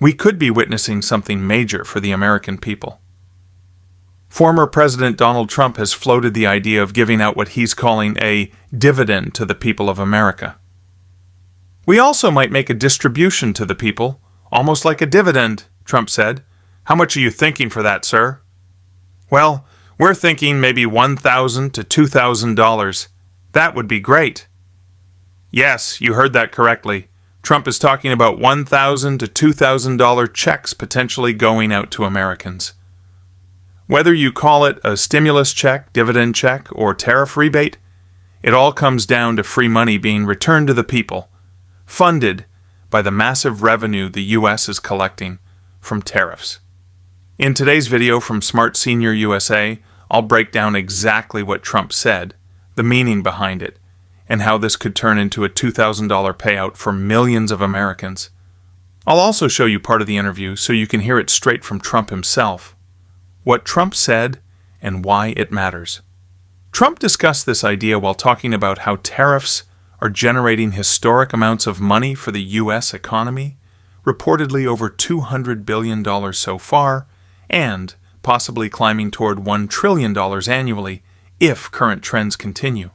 we could be witnessing something major for the American people. Former President Donald Trump has floated the idea of giving out what he's calling a dividend to the people of America. We also might make a distribution to the people, almost like a dividend, Trump said. How much are you thinking for that, sir? Well, we're thinking maybe $1,000 to $2,000. That would be great. Yes, you heard that correctly. Trump is talking about $1,000 to $2,000 checks potentially going out to Americans. Whether you call it a stimulus check, dividend check, or tariff rebate, it all comes down to free money being returned to the people, funded by the massive revenue the U.S. is collecting from tariffs. In today's video from Smart Senior USA, I'll break down exactly what Trump said, the meaning behind it, and how this could turn into a $2,000 payout for millions of Americans. I'll also show you part of the interview so you can hear it straight from Trump himself. What Trump said and why it matters. Trump discussed this idea while talking about how tariffs are generating historic amounts of money for the U.S. economy, reportedly over $200 billion so far, and possibly climbing toward $1 trillion annually if current trends continue.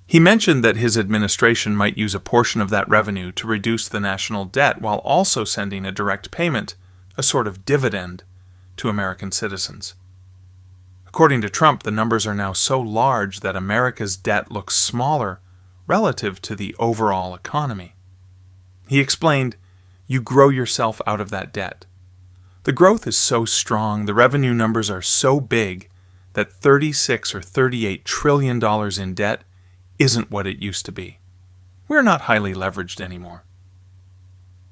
He mentioned that his administration might use a portion of that revenue to reduce the national debt while also sending a direct payment, a sort of dividend, to American citizens. According to Trump, the numbers are now so large that America's debt looks smaller relative to the overall economy. He explained, "You grow yourself out of that debt. The growth is so strong, the revenue numbers are so big that $36 or $38 trillion in debt isn't what it used to be. We're not highly leveraged anymore."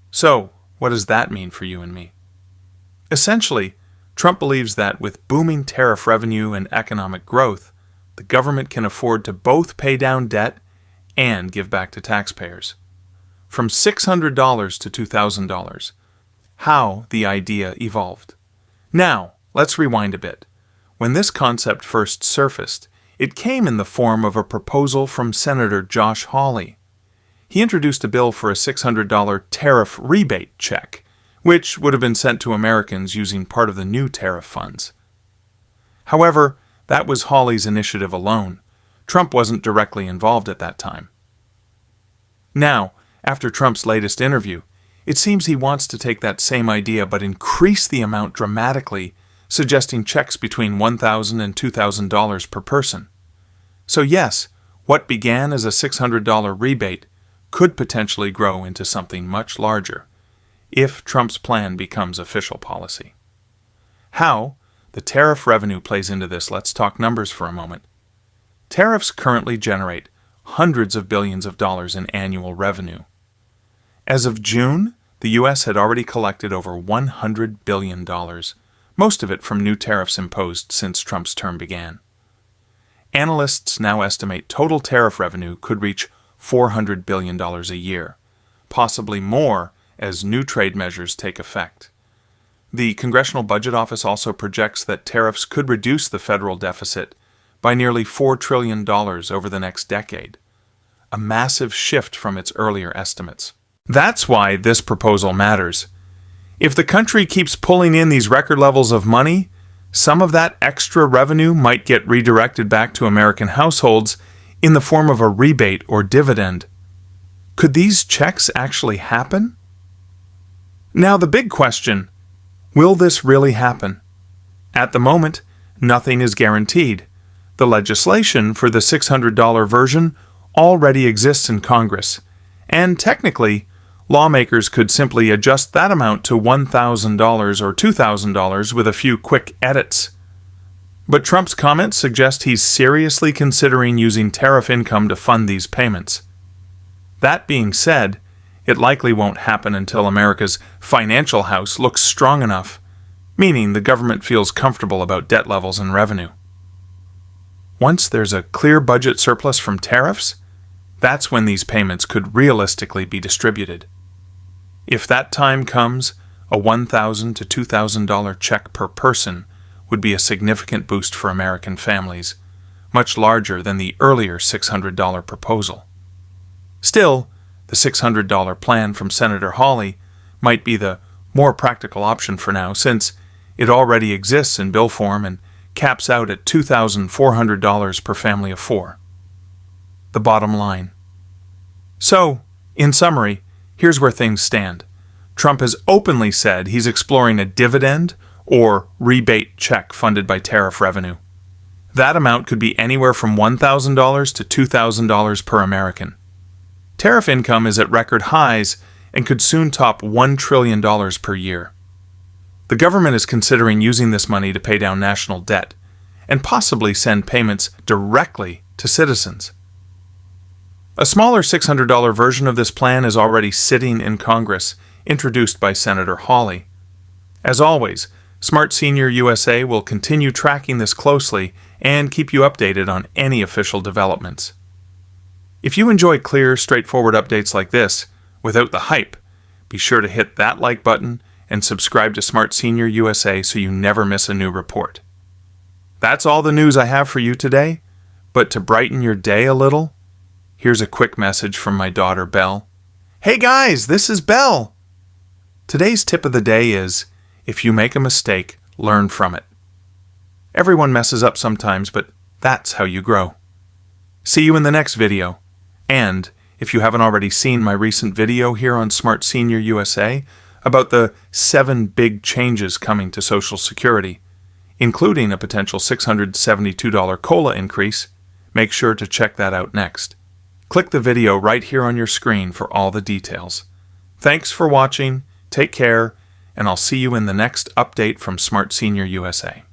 So, what does that mean for you and me? Essentially, Trump believes that with booming tariff revenue and economic growth, the government can afford to both pay down debt and give back to taxpayers. From $600 to $2,000. How the idea evolved. Now, let's rewind a bit. When this concept first surfaced, it came in the form of a proposal from Senator Josh Hawley. He introduced a bill for a $600 tariff rebate check, which would have been sent to Americans using part of the new tariff funds. However, that was Hawley's initiative alone. Trump wasn't directly involved at that time. Now, after Trump's latest interview, it seems he wants to take that same idea but increase the amount dramatically, suggesting checks between $1,000 and $2,000 per person. So yes, what began as a $600 rebate could potentially grow into something much larger, if Trump's plan becomes official policy. How the tariff revenue plays into this, let's talk numbers for a moment. Tariffs currently generate hundreds of billions of dollars in annual revenue. As of June, the U.S. had already collected over $100 billion, most of it from new tariffs imposed since Trump's term began. Analysts now estimate total tariff revenue could reach $400 billion a year, possibly more as new trade measures take effect. The Congressional Budget Office also projects that tariffs could reduce the federal deficit by nearly $4 trillion over the next decade, a massive shift from its earlier estimates. That's why this proposal matters. If the country keeps pulling in these record levels of money, some of that extra revenue might get redirected back to American households in the form of a rebate or dividend. Could these checks actually happen? Now the big question, will this really happen? At the moment, nothing is guaranteed. The legislation for the $600 version already exists in Congress, and technically, lawmakers could simply adjust that amount to $1,000 or $2,000 with a few quick edits. But Trump's comments suggest he's seriously considering using tariff income to fund these payments. That being said, it likely won't happen until America's financial house looks strong enough, meaning the government feels comfortable about debt levels and revenue. Once there's a clear budget surplus from tariffs, that's when these payments could realistically be distributed. If that time comes, a $1,000 to $2,000 check per person would be a significant boost for American families, much larger than the earlier $600 proposal. Still, the $600 plan from Senator Hawley might be the more practical option for now, since it already exists in bill form and caps out at $2,400 per family of 4. The bottom line. So, in summary, here's where things stand. Trump has openly said he's exploring a dividend or rebate check funded by tariff revenue. That amount could be anywhere from $1,000 to $2,000 per American. Tariff income is at record highs and could soon top $1 trillion per year. The government is considering using this money to pay down national debt and possibly send payments directly to citizens. A smaller $600 version of this plan is already sitting in Congress, introduced by Senator Hawley. As always, Smart Senior USA will continue tracking this closely and keep you updated on any official developments. If you enjoy clear, straightforward updates like this, without the hype, be sure to hit that like button and subscribe to Smart Senior USA so you never miss a new report. That's all the news I have for you today, but to brighten your day a little, here's a quick message from my daughter, Belle. Hey guys, this is Belle! Today's tip of the day is, if you make a mistake, learn from it. Everyone messes up sometimes, but that's how you grow. See you in the next video. And if you haven't already seen my recent video here on Smart Senior USA about the 7 big changes coming to Social Security, including a potential $672 COLA increase, make sure to check that out next. Click the video right here on your screen for all the details. Thanks for watching, take care, and I'll see you in the next update from Smart Senior USA.